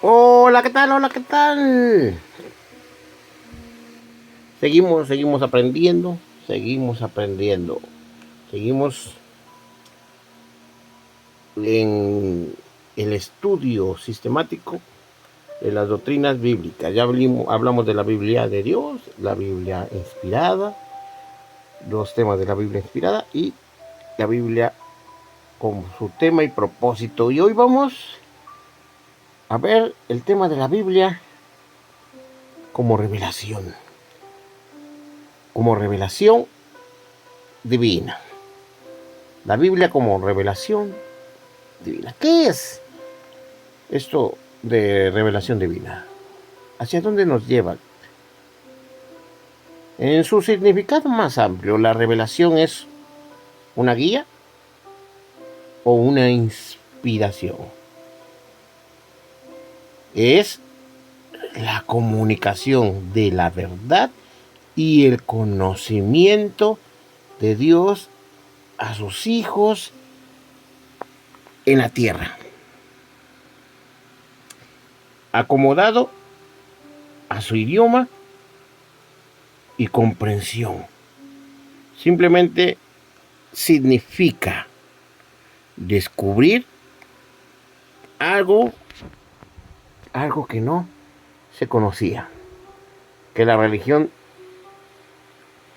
Hola, ¿qué tal? Hola, ¿qué tal? Seguimos aprendiendo, seguimos en el estudio sistemático de las doctrinas bíblicas. Ya hablamos de la Biblia de Dios, la Biblia inspirada, los temas de la Biblia inspirada y la Biblia con su tema y propósito. Y hoy vamos a ver el tema de la Biblia como revelación divina. La Biblia como revelación divina. ¿Qué es esto de revelación divina? ¿Hacia dónde nos lleva? En su significado más amplio, la revelación es una guía o una inspiración. Es la comunicación de la verdad y el conocimiento de Dios a sus hijos en la tierra, acomodado a su idioma y comprensión. Simplemente significa descubrir algo que no se conocía, que la religión,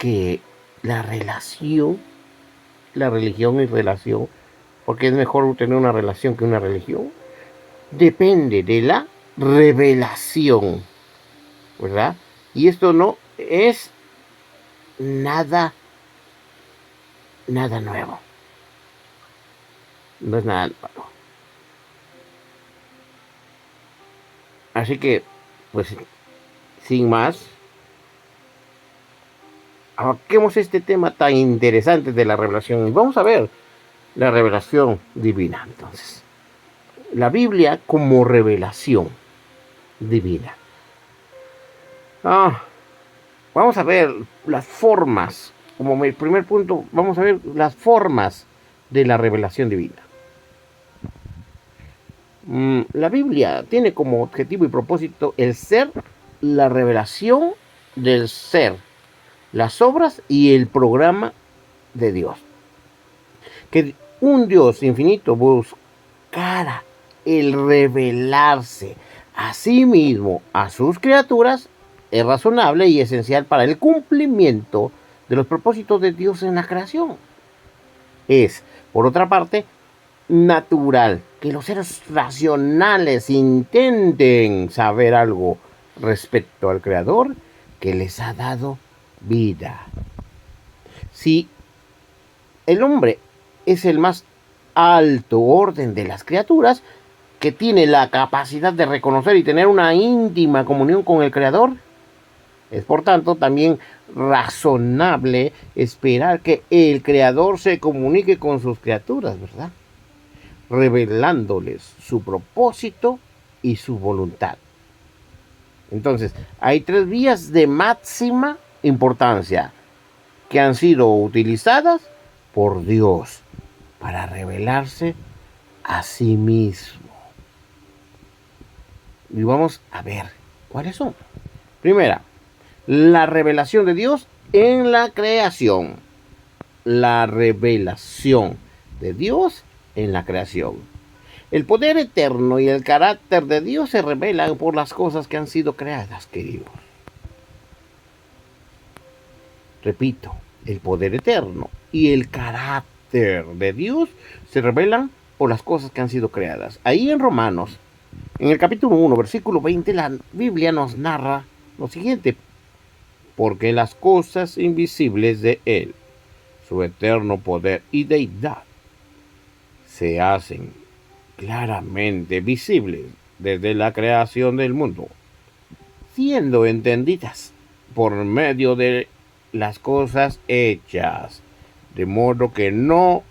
y relación, porque es mejor tener una relación que una religión, depende de la revelación, ¿verdad? Y esto no es nada nuevo. No es nada nuevo. Así que, pues, sin más, abarquemos este tema tan interesante de la revelación. Y vamos a ver la revelación divina, entonces. La Biblia como revelación divina. Vamos a ver las formas. Como el primer punto, vamos a ver las formas de la revelación divina. La Biblia tiene como objetivo y propósito el ser, la revelación del ser, las obras y el programa de Dios. Que un Dios infinito buscara el revelarse a sí mismo, a sus criaturas, es razonable y esencial para el cumplimiento de los propósitos de Dios en la creación. Es, por otra parte, natural que los seres racionales intenten saber algo respecto al Creador que les ha dado vida. Si el hombre es el más alto orden de las criaturas, que tiene la capacidad de reconocer y tener una íntima comunión con el Creador, es por tanto también razonable esperar que el Creador se comunique con sus criaturas, ¿verdad? Revelándoles su propósito y su voluntad. Entonces, hay tres vías de máxima importancia que han sido utilizadas por Dios para revelarse a sí mismo. Y vamos a ver cuáles son. Primera, la revelación de Dios en la creación. La revelación de Dios en la creación. El poder eterno y el carácter de Dios se revelan por las cosas que han sido creadas, queridos. Repito, el poder eterno y el carácter de Dios se revelan por las cosas que han sido creadas. Ahí en Romanos, en el capítulo 1, versículo 20, la Biblia nos narra lo siguiente: porque las cosas invisibles de Él, su eterno poder y deidad, se hacen claramente visibles desde la creación del mundo, siendo entendidas por medio de las cosas hechas, de modo que no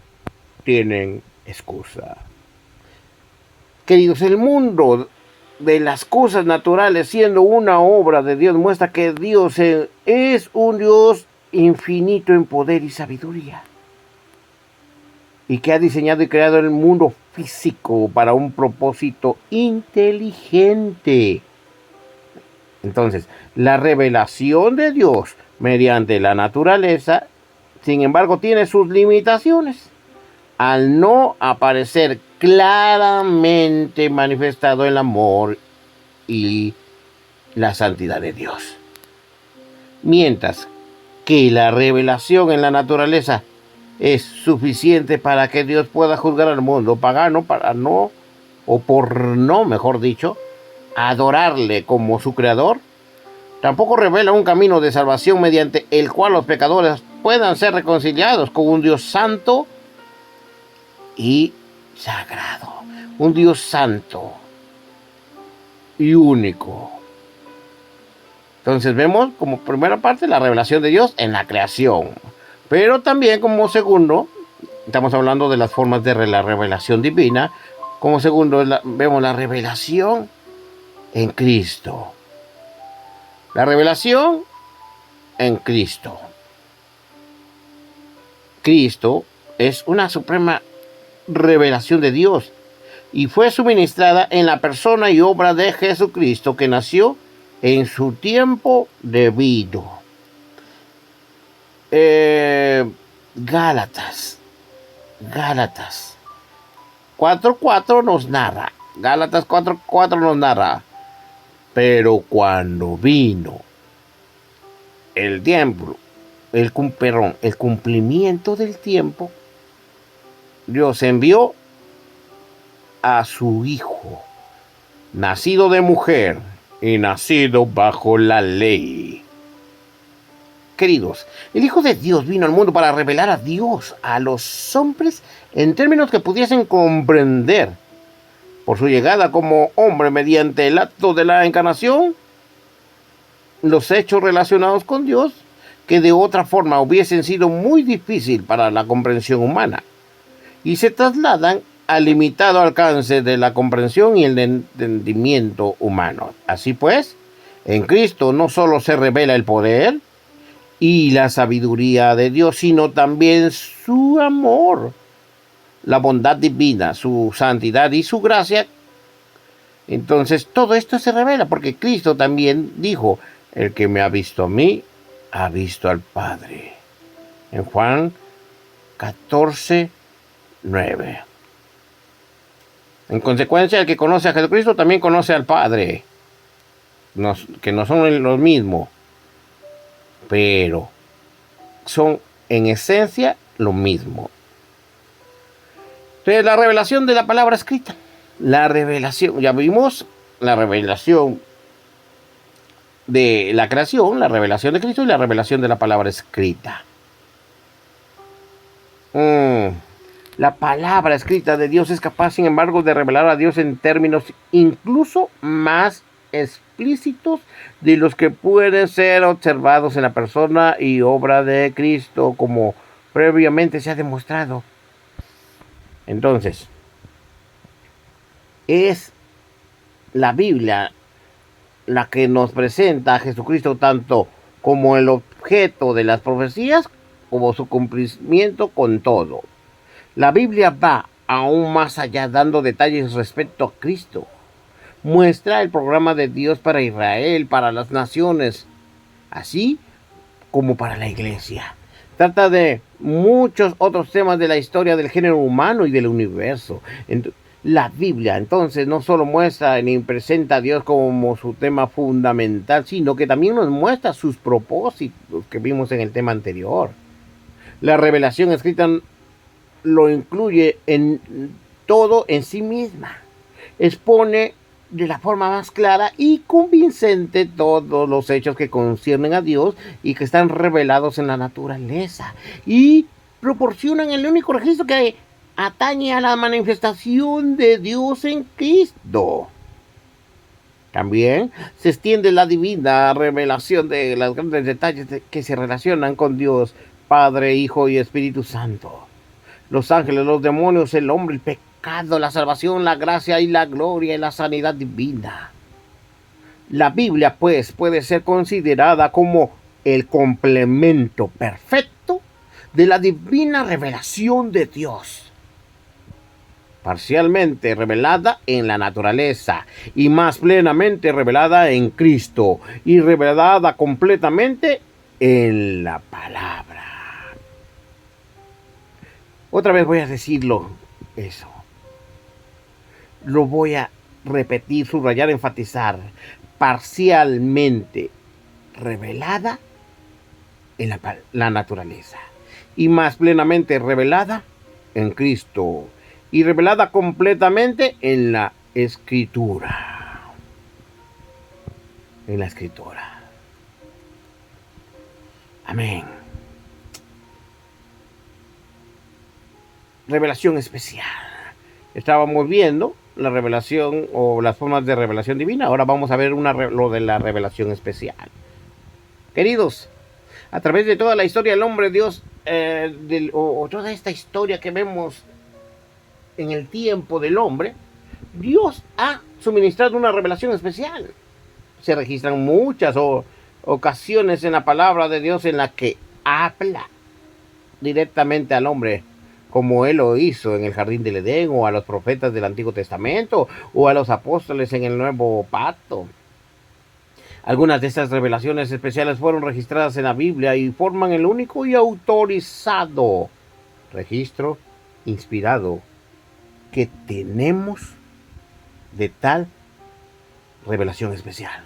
tienen excusa. Queridos, el mundo de las cosas naturales, siendo una obra de Dios, muestra que Dios es un Dios infinito en poder y sabiduría, y que ha diseñado y creado el mundo físico para un propósito inteligente. Entonces, la revelación de Dios mediante la naturaleza, sin embargo, tiene sus limitaciones al no aparecer claramente manifestado el amor y la santidad de Dios. Mientras que la revelación en la naturaleza es suficiente para que Dios pueda juzgar al mundo pagano para no, o por no, mejor dicho, adorarle como su creador, tampoco revela un camino de salvación mediante el cual los pecadores puedan ser reconciliados con un Dios santo y sagrado, un Dios santo y único. Entonces vemos como primera parte la revelación de Dios en la creación, pero también como segundo, estamos hablando de las formas de la revelación divina, como segundo vemos la revelación en Cristo. La revelación en Cristo. Cristo es una suprema revelación de Dios y fue suministrada en la persona y obra de Jesucristo, que nació en su tiempo debido. Gálatas 4:4 nos narra. Gálatas 4:4 nos narra. Pero cuando vino el tiempo, el cumplimiento del tiempo, Dios envió a su Hijo, nacido de mujer y nacido bajo la ley. Queridos, el Hijo de Dios vino al mundo para revelar a Dios a los hombres en términos que pudiesen comprender. Por su llegada como hombre mediante el acto de la encarnación, los hechos relacionados con Dios, que de otra forma hubiesen sido muy difícil para la comprensión humana, y se trasladan al limitado alcance de la comprensión y el entendimiento humano. Así pues, en Cristo no solo se revela el poder y la sabiduría de Dios, sino también su amor, la bondad divina, su santidad y su gracia. Entonces todo esto se revela porque Cristo también dijo: el que me ha visto a mí, ha visto al Padre. En Juan 14:9. En consecuencia, el que conoce a Jesucristo también conoce al Padre, que no son los mismos, pero son en esencia lo mismo. Entonces, la revelación de la palabra escrita. La revelación, ya vimos la revelación de la creación, la revelación de Cristo y la revelación de la palabra escrita. La palabra escrita de Dios es capaz, sin embargo, de revelar a Dios en términos incluso más explícitos de los que pueden ser observados en la persona y obra de Cristo, como previamente se ha demostrado. Entonces, es la Biblia la que nos presenta a Jesucristo tanto como el objeto de las profecías como su cumplimiento con todo. La Biblia va aún más allá, dando detalles respecto a Cristo. Muestra el programa de Dios para Israel, para las naciones, así como para la iglesia. Trata de muchos otros temas de la historia del género humano y del universo. La Biblia entonces no solo muestra ni presenta a Dios como su tema fundamental, sino que también nos muestra sus propósitos que vimos en el tema anterior. La revelación escrita lo incluye en todo en sí misma. Expone de la forma más clara y convincente todos los hechos que conciernen a Dios y que están revelados en la naturaleza, y proporcionan el único registro que atañe a la manifestación de Dios en Cristo. También se extiende la divina revelación de los grandes detalles que se relacionan con Dios, Padre, Hijo y Espíritu Santo. Los ángeles, los demonios, el hombre, el pecado, la salvación, la gracia y la gloria y la sanidad divina. La Biblia, pues, puede ser considerada como el complemento perfecto de la divina revelación de Dios. parcialmente revelada en la naturaleza y más plenamente revelada en Cristo y revelada completamente en la palabra. Otra vez voy a decirlo, eso. Lo voy a repetir, subrayar, enfatizar. Parcialmente revelada en la naturaleza y más plenamente revelada en Cristo y revelada completamente en la Escritura. En la Escritura. Amén. Revelación especial. Estábamos viendo la revelación o las formas de revelación divina. Ahora vamos a ver lo de la revelación especial. Queridos, a través de toda la historia del hombre, Dios, o toda esta historia que vemos en el tiempo del hombre, Dios ha suministrado una revelación especial. Se registran muchas ocasiones en la palabra de Dios en la que habla directamente al hombre, como Él lo hizo en el Jardín del Edén, o a los profetas del Antiguo Testamento, o a los apóstoles en el Nuevo Pacto. Algunas de estas revelaciones especiales fueron registradas en la Biblia y forman el único y autorizado registro inspirado que tenemos de tal revelación especial.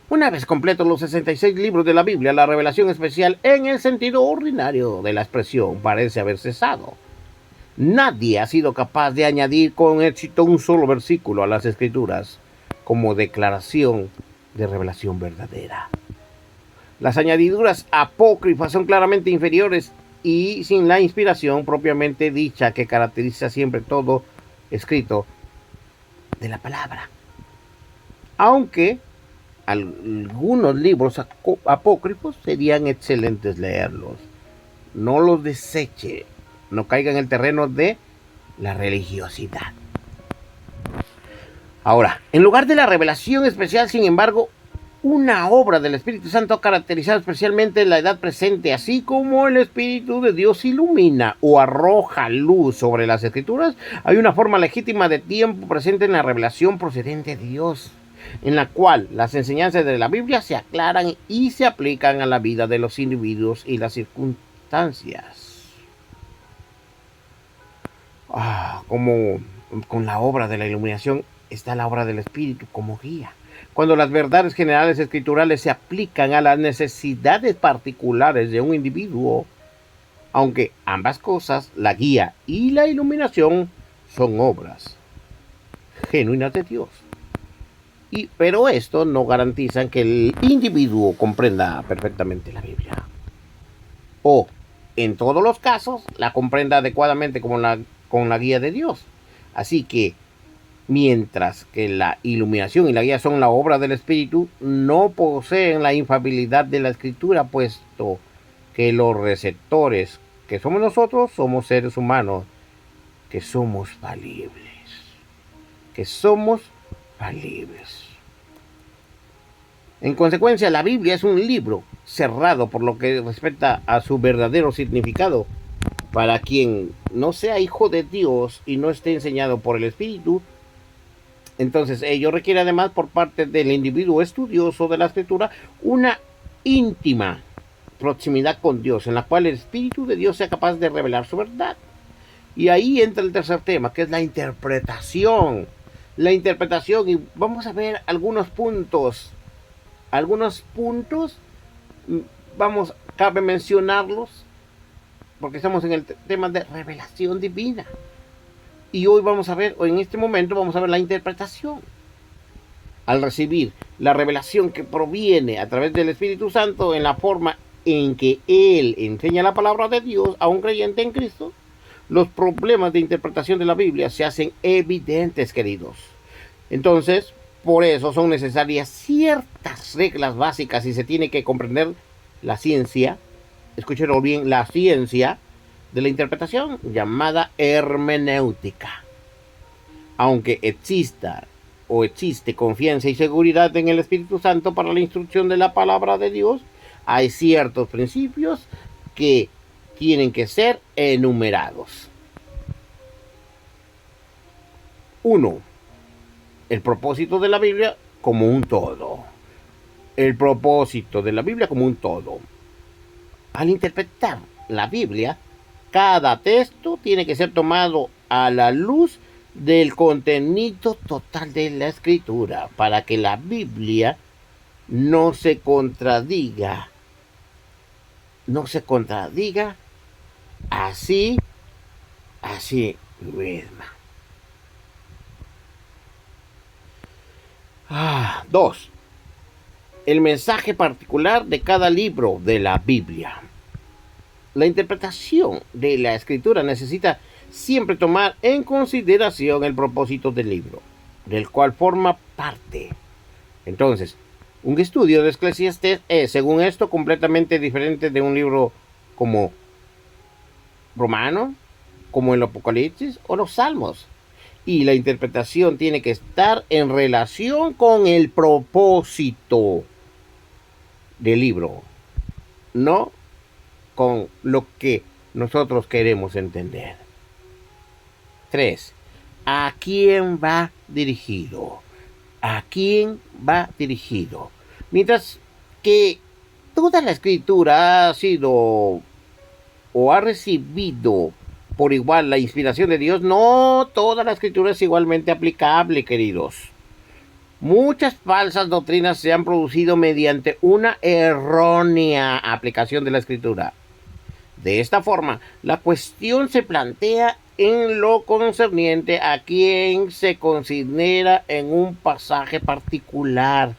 Una vez completos los 66 libros de la Biblia, la revelación especial en el sentido ordinario de la expresión parece haber cesado. Nadie ha sido capaz de añadir con éxito un solo versículo a las Escrituras como declaración de revelación verdadera. Las añadiduras apócrifas son claramente inferiores y sin la inspiración propiamente dicha que caracteriza siempre todo escrito de la palabra. Aunque algunos libros apócrifos serían excelentes leerlos. No los deseche, no caiga en el terreno de la religiosidad. Ahora, en lugar de la revelación especial, sin embargo, una obra del Espíritu Santo ha caracterizado especialmente la edad presente, así como el Espíritu de Dios ilumina o arroja luz sobre las Escrituras. Hay una forma legítima de tiempo presente en la revelación procedente de Dios, en la cual las enseñanzas de la Biblia se aclaran y se aplican a la vida de los individuos y las circunstancias. Como con la obra de la iluminación está la obra del Espíritu como guía. Cuando las verdades generales escriturales se aplican a las necesidades particulares de un individuo, aunque ambas cosas, la guía y la iluminación, son obras genuinas de Dios. Pero esto no garantiza que el individuo comprenda perfectamente la Biblia. O, en todos los casos, la comprenda adecuadamente con la guía de Dios. Así que, mientras que la iluminación y la guía son la obra del Espíritu, no poseen la infalibilidad de la Escritura, puesto que los receptores que somos nosotros somos seres humanos, que somos falibles. En consecuencia, la Biblia es un libro cerrado por lo que respecta a su verdadero significado. Para quien no sea hijo de Dios y no esté enseñado por el Espíritu, entonces ello requiere además por parte del individuo estudioso de la Escritura una íntima proximidad con Dios, en la cual el Espíritu de Dios sea capaz de revelar su verdad. Y ahí entra el tercer tema, que es la interpretación. Y vamos a ver algunos puntos, cabe mencionarlos, porque estamos en el tema de revelación divina. Y hoy en este momento vamos a ver la interpretación. Al recibir la revelación que proviene a través del Espíritu Santo en la forma en que Él enseña la palabra de Dios a un creyente en Cristo, los problemas de interpretación de la Biblia se hacen evidentes, queridos. Entonces, por eso son necesarias ciertas reglas básicas y se tiene que comprender la ciencia, escúchenlo bien, la ciencia de la interpretación, llamada hermenéutica. Aunque existe confianza y seguridad en el Espíritu Santo para la instrucción de la palabra de Dios, hay ciertos principios que tienen que ser enumerados. Uno, el propósito de la Biblia como un todo. El propósito de la Biblia como un todo. Al interpretar la Biblia, cada texto tiene que ser tomado a la luz del contenido total de la Escritura para que la Biblia no se contradiga. No se contradiga así misma. 2. El mensaje particular de cada libro de la Biblia. La interpretación de la Escritura necesita siempre tomar en consideración el propósito del libro, del cual forma parte. Entonces, un estudio de Eclesiastés es, según esto, completamente diferente de un libro como Romano, como el Apocalipsis o los Salmos. Y la interpretación tiene que estar en relación con el propósito del libro, no con lo que nosotros queremos entender. 3. ¿A quién va dirigido? ¿A quién va dirigido? Mientras que toda la Escritura ha sido o ha recibido por igual la inspiración de Dios, no toda la Escritura es igualmente aplicable, queridos. Muchas falsas doctrinas se han producido mediante una errónea aplicación de la Escritura. De esta forma, la cuestión se plantea en lo concerniente a quien se considera en un pasaje particular.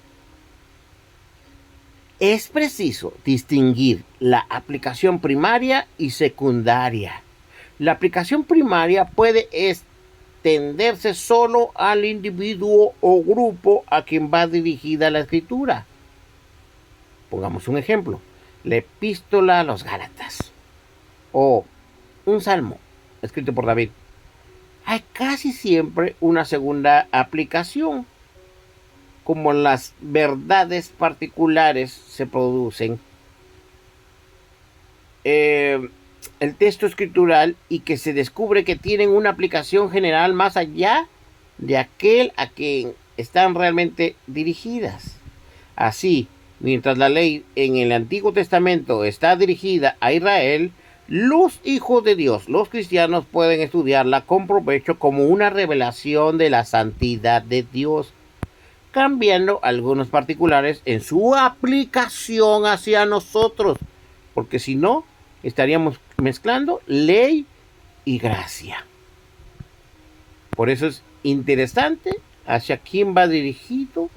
Es preciso distinguir la aplicación primaria y secundaria. La aplicación primaria puede extenderse solo al individuo o grupo a quien va dirigida la Escritura. Pongamos un ejemplo: la epístola a los Gálatas o un salmo escrito por David. Hay casi siempre una segunda aplicación. Como las verdades particulares se producen el texto escritural y que se descubre que tienen una aplicación general más allá de aquel a quien están realmente dirigidas. Así, mientras la ley en el Antiguo Testamento está dirigida a Israel, los hijos de Dios, los cristianos, pueden estudiarla con provecho como una revelación de la santidad de Dios, cambiando algunos particulares en su aplicación hacia nosotros, porque si no, estaríamos mezclando ley y gracia. Por eso es interesante hacia quién va dirigido.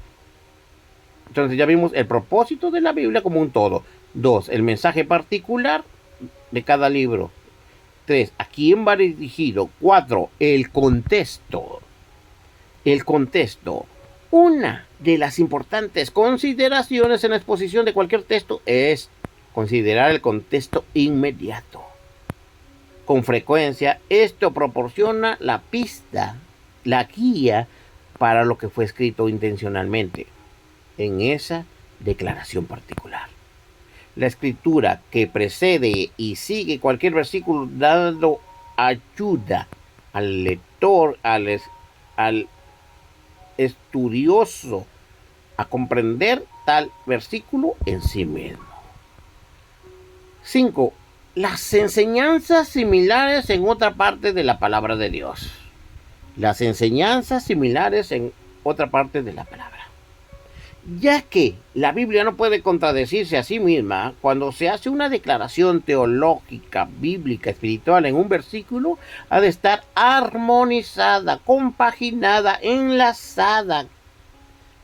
Entonces ya vimos el propósito de la Biblia como un todo. 2. El mensaje particular de cada libro. 3. ¿A quién va dirigido? 4. El contexto. El contexto. Una de las importantes consideraciones en la exposición de cualquier texto es considerar el contexto inmediato. Con frecuencia, esto proporciona la pista, la guía para lo que fue escrito intencionalmente en esa declaración particular. La escritura que precede y sigue cualquier versículo dando ayuda al lector, al estudioso, a comprender tal versículo en sí mismo. 5. Las enseñanzas similares en otra parte de la palabra de Dios. Las enseñanzas similares en otra parte de la palabra. Ya que la Biblia no puede contradecirse a sí misma, cuando se hace una declaración teológica, bíblica, espiritual en un versículo, ha de estar armonizada, compaginada, enlazada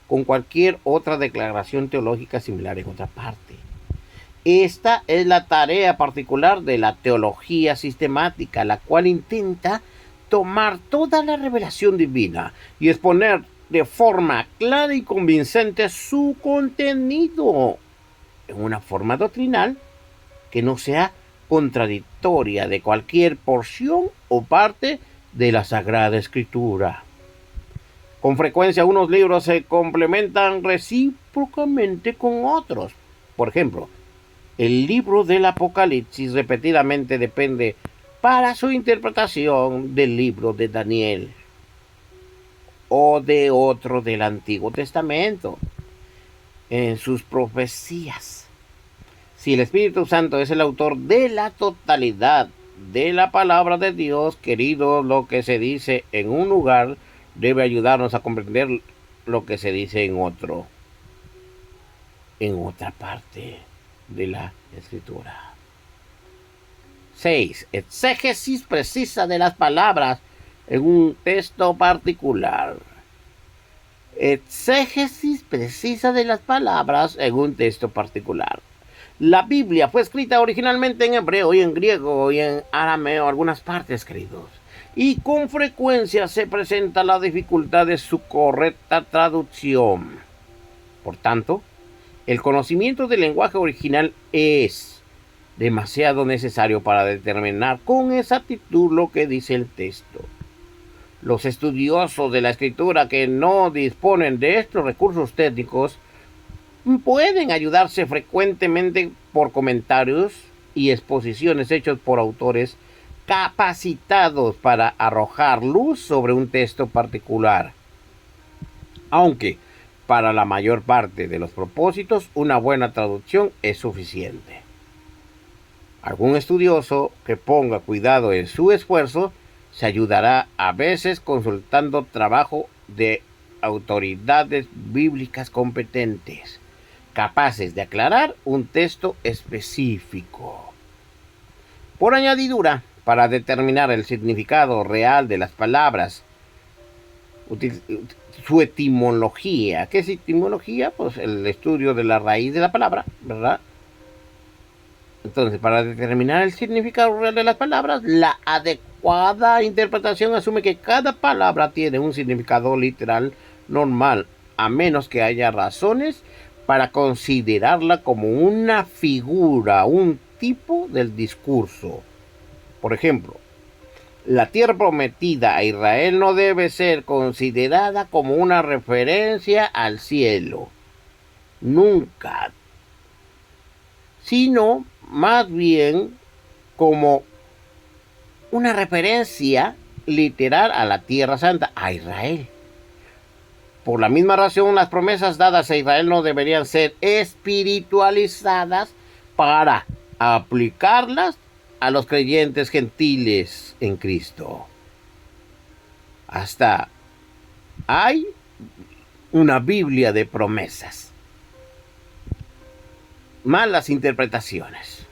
con cualquier otra declaración teológica similar en otra parte. Esta es la tarea particular de la teología sistemática, la cual intenta tomar toda la revelación divina y exponer de forma clara y convincente su contenido en una forma doctrinal que no sea contradictoria de cualquier porción o parte de la Sagrada Escritura. Con frecuencia unos libros se complementan recíprocamente con otros. Por ejemplo, el libro del Apocalipsis repetidamente depende para su interpretación del libro de Daniel. o de otro del Antiguo Testamento en sus profecías. Si el Espíritu Santo es el autor de la totalidad de la palabra de Dios, querido, lo que se dice en un lugar debe ayudarnos a comprender lo que se dice en otra parte de la Escritura. 6. Exégesis precisa de las palabras en un texto particular. Exégesis precisa de las palabras en un texto particular. La Biblia fue escrita originalmente en hebreo y en griego y en arameo, algunas partes, queridos. Y con frecuencia se presenta la dificultad de su correcta traducción. Por tanto, el conocimiento del lenguaje original es demasiado necesario para determinar con exactitud lo que dice el texto. Los estudiosos de la escritura que no disponen de estos recursos técnicos pueden ayudarse frecuentemente por comentarios y exposiciones hechos por autores capacitados para arrojar luz sobre un texto particular. Aunque para la mayor parte de los propósitos una buena traducción es suficiente. Algún estudioso que ponga cuidado en su esfuerzo se ayudará a veces consultando trabajo de autoridades bíblicas competentes, capaces de aclarar un texto específico. Por añadidura, para determinar el significado real de las palabras, su etimología. ¿Qué es etimología? Pues el estudio de la raíz de la palabra, ¿verdad? Entonces, para determinar el significado real de las palabras, la adecuada interpretación asume que cada palabra tiene un significado literal normal, a menos que haya razones para considerarla como una figura, un tipo del discurso. Por ejemplo, la tierra prometida a Israel no debe ser considerada como una referencia al cielo, nunca, sino más bien como una referencia literal a la tierra santa, a Israel. Por la misma razón, las promesas dadas a Israel no deberían ser espiritualizadas para aplicarlas a los creyentes gentiles en Cristo. Hasta hay una Biblia de promesas. Malas interpretaciones.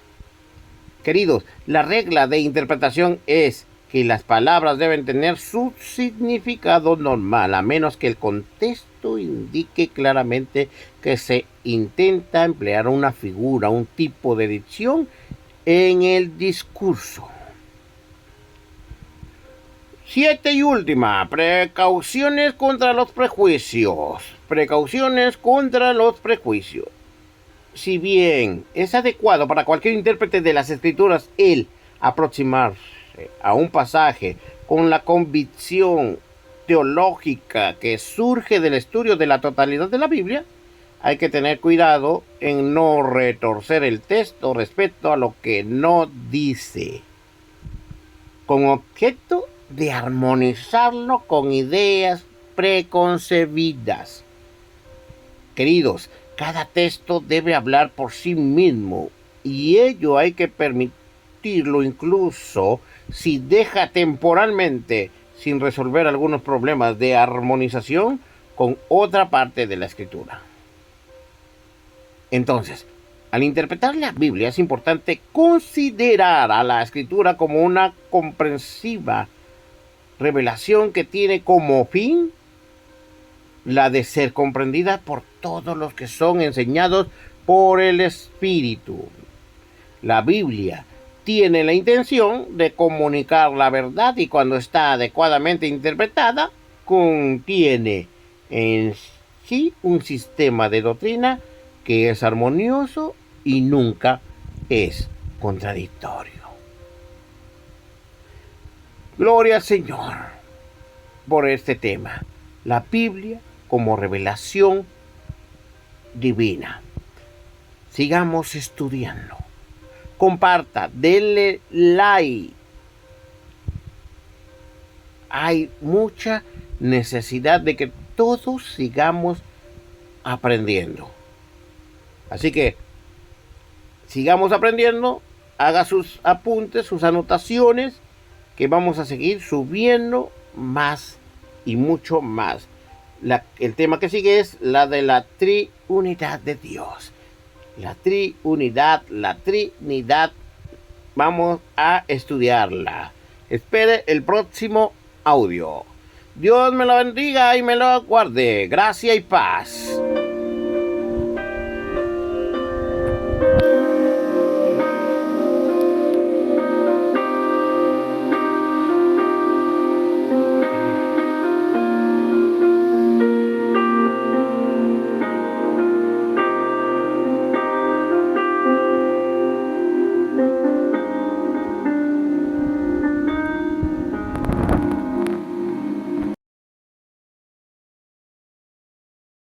Queridos, la regla de interpretación es que las palabras deben tener su significado normal, a menos que el contexto indique claramente que se intenta emplear una figura, un tipo de dicción en el discurso. 7 y última, precauciones contra los prejuicios. Precauciones contra los prejuicios. Si bien es adecuado para cualquier intérprete de las Escrituras el aproximarse a un pasaje con la convicción teológica que surge del estudio de la totalidad de la Biblia, hay que tener cuidado en no retorcer el texto respecto a lo que no dice, con objeto de armonizarlo con ideas preconcebidas. Queridos, cada texto debe hablar por sí mismo y ello hay que permitirlo incluso si deja temporalmente sin resolver algunos problemas de armonización con otra parte de la Escritura. Entonces, al interpretar la Biblia es importante considerar a la Escritura como una comprensiva revelación que tiene como fin la de ser comprendida por todos los que son enseñados por el Espíritu. La Biblia tiene la intención de comunicar la verdad y cuando está adecuadamente interpretada, contiene en sí un sistema de doctrina que es armonioso y nunca es contradictorio. Gloria al Señor por este tema. La Biblia como revelación divina. Sigamos estudiando. Comparta, denle like. Hay mucha necesidad de que todos sigamos aprendiendo. Así que sigamos aprendiendo, haga sus apuntes, sus anotaciones, que vamos a seguir subiendo más y mucho más. El tema que sigue es la de la triunidad de Dios. La triunidad, la trinidad, vamos a estudiarla. Espere el próximo audio. Dios me lo bendiga y me lo guarde. Gracia y paz.